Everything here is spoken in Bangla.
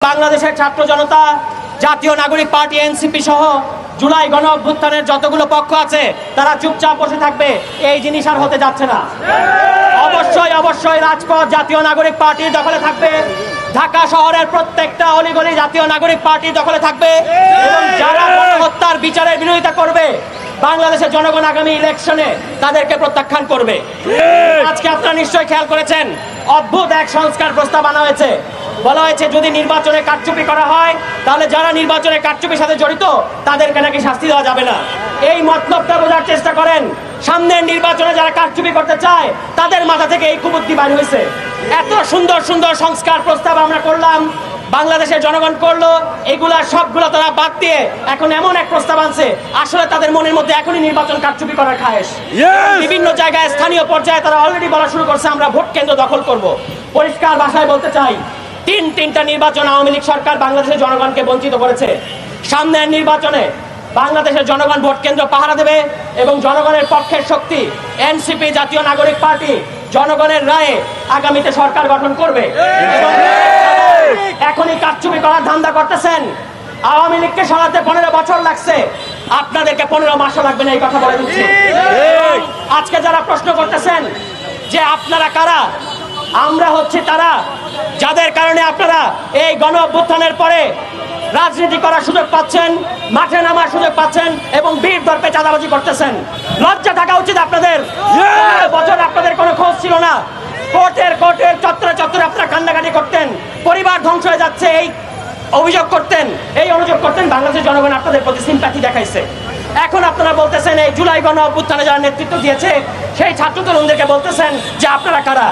বাংলাদেশের ছাত্র জনতা, জাতীয় নাগরিক পার্টি এনসিপি সহ জুলাই গণ অভ্যুত্থানের যতগুলো পক্ষ আছে তারা চুপচাপ বসে থাকবে, এই জিনিস আর হতে যাচ্ছে না। অবশ্যই অবশ্যই রাজপথ জাতীয় নাগরিক পার্টির দখলে থাকবে। ঢাকা শহরের প্রত্যেকটা অলিগলি জাতীয় নাগরিক পার্টির দখলে থাকবে এবং যারা গণহত্যার বিচারের বিরোধিতা করবে বাংলাদেশের জনগণ আগামী ইলেকশনে তাদেরকে প্রত্যাখ্যান করবে। আজকে আপনারা নিশ্চয়ই খেয়াল করেছেন, অদ্ভুত এক সংস্কার প্রস্তাব আনা হয়েছে। বলা হয়েছে যদি নির্বাচনে কারচুপি করা হয় তাহলে যারা নির্বাচনে কারচুপির সাথে জড়িত তাদেরকে নাকি শাস্তি দেওয়া যাবে না। এই মতলবটা বোঝার চেষ্টা করেন। সামনের নির্বাচনে যারা কারচুপি করতে চায় তাদের মাথা থেকে এই কুবুদ্ধি বাইর হয়েছে। এত সুন্দর সুন্দর সংস্কার প্রস্তাব আমরা করলাম, বাংলাদেশের জনগণ করলো, এগুলা সবগুলো তারা বাদ দিয়ে এখন এমন এক প্রস্তাব আনছে আসলে তাদের মনের মধ্যে এখনই নির্বাচন কারচুপি করার খায়েশ। বিভিন্ন জায়গায় স্থানীয় পর্যায়ে তারা অলরেডি বলা শুরু করছে আমরা ভোট কেন্দ্র দখল করব। পরিষ্কার ভাষায় বলতে চাই, তিনটা নির্বাচন আওয়ামী লীগ সরকার বাংলাদেশের জনগণকে বঞ্চিত করেছে। সামনের নির্বাচনে বাংলাদেশের জনগণ ভোট কেন্দ্র পাহারা দেবে এবং জনগণের পক্ষের শক্তি এনসিপি জাতীয় নাগরিক পার্টি জনগণের রায়ে আগামীতে সরকার গঠন করবে। এখনই কারচুপি করার ধান্দা করতেছেন। আওয়ামী লীগকে সরাতে 15 বছর লাগছে, আপনাদেরকে 15 মাসও লাগবে না, এই কথা বলে দিচ্ছি। আজকে যারা প্রশ্ন করতেছেন যে আপনারা কারা, আমরা হচ্ছে তারা যাদের কারণে আপনারা এই গণ অভ্যুত্থানের পরে রাজনীতি করার সুযোগ পাচ্ছেন, মাঠে নামার সুযোগ পাচ্ছেন এবং বীর দর্পে চাঁদাবাজি করতেছেন। লজ্জা থাকা উচিত আপনাদের। বছর আপনাদের কোনো খোঁজ ছিল না। কোর্টের চত্বরে চত্বরে আপনারা কান্নাকাটি করতেন, পরিবার ধ্বংস হয়ে যাচ্ছে এই অভিযোগ করতেন, এই অনুযোগ করতেন। বাংলাদেশের জনগণ আপনাদের প্রতি সিম্প্যাথি দেখাইছে। এখন আপনারা বলতেছেন এই জুলাই গণ অভ্যুত্থানে যারা নেতৃত্ব দিয়েছে সেই ছাত্র তরুণদেরকে বলতেছেন যে আপনারা কারা।